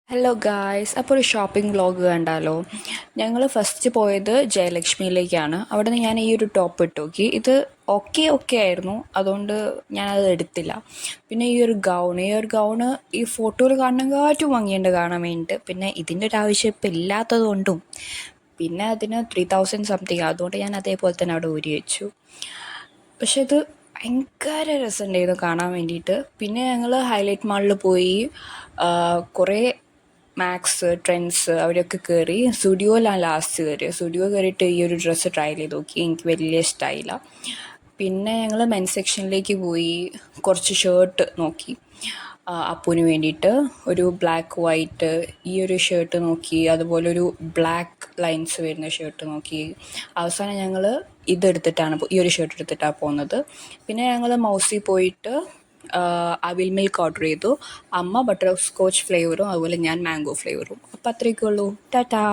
Hello guys, അപ്പോൾ ഒരു shopping vlog കണ്ടാലോ? ഞങ്ങൾ ഫസ്റ്റ് പോയത് ജയലക്ഷ്മിയിലേക്കാണ്. അവിടെ നിന്ന് ഞാൻ ഈ ഒരു ടോപ്പ് ഇട്ട് നോക്കി. ഇത് ഓക്കെ ആയിരുന്നു, അതുകൊണ്ട് ഞാനത് എടുത്തില്ല. പിന്നെ ഈ ഒരു ഗൗണ് ഈ ഫോട്ടോയിൽ കാണുന്നതിനെക്കാട്ടും ഭംഗിയുണ്ട് കാണാൻ വേണ്ടിയിട്ട്. പിന്നെ ഇതിൻ്റെ ഒരു ആവശ്യം ഇപ്പം ഇല്ലാത്തത് കൊണ്ടും പിന്നെ അതിന് 3000 സംതിങ്, അതുകൊണ്ട് ഞാൻ അതേപോലെ തന്നെ അവിടെ ഊരി വെച്ചു. പക്ഷെ ഇത് ഭയങ്കര രസമുണ്ടായിരുന്നു കാണാൻ വേണ്ടിയിട്ട്. പിന്നെ ഞങ്ങൾ ഹൈലൈറ്റ് മാളിൽ പോയി കുറേ മാക്സ്, ട്രെൻഡ്സ് അവിടെയൊക്കെ കയറി. സ്റ്റുഡിയോയിലാണ് ലാസ്റ്റ് കയറിയത്. സ്റ്റുഡിയോ കയറിയിട്ട് ഈ ഒരു ഡ്രസ്സ് ട്രൈ ചെയ്ത് നോക്കി. എനിക്ക് വലിയ ഇഷ്ടമായില്ല. പിന്നെ ഞങ്ങൾ മെൻ സെക്ഷനിലേക്ക് പോയി കുറച്ച് ഷർട്ട് നോക്കി. അപ്പുവിന് വേണ്ടിയിട്ട് ഒരു ബ്ലാക്ക് വൈറ്റ് ഈ ഒരു ഷർട്ട് നോക്കി. അതുപോലെ ഒരു ബ്ലാക്ക് ലൈൻസ് വരുന്ന ഷർട്ട് നോക്കി. അവസാനം ഞങ്ങൾ ഈ ഒരു ഷർട്ട് എടുത്തിട്ടാണ് പോകുന്നത്. പിന്നെ ഞങ്ങൾ മൗസിൽ പോയിട്ട് അവിൽ മിൽക്ക് ഓർഡർ ചെയ്തു. അമ്മ ബട്ടർ സ്കോച്ച് ഫ്ലേവറും അതുപോലെ ഞാൻ മാംഗോ ഫ്ലേവറും. അപ്പോൾ അത്രയൊക്കെ ഉള്ളൂ. ടാറ്റാ.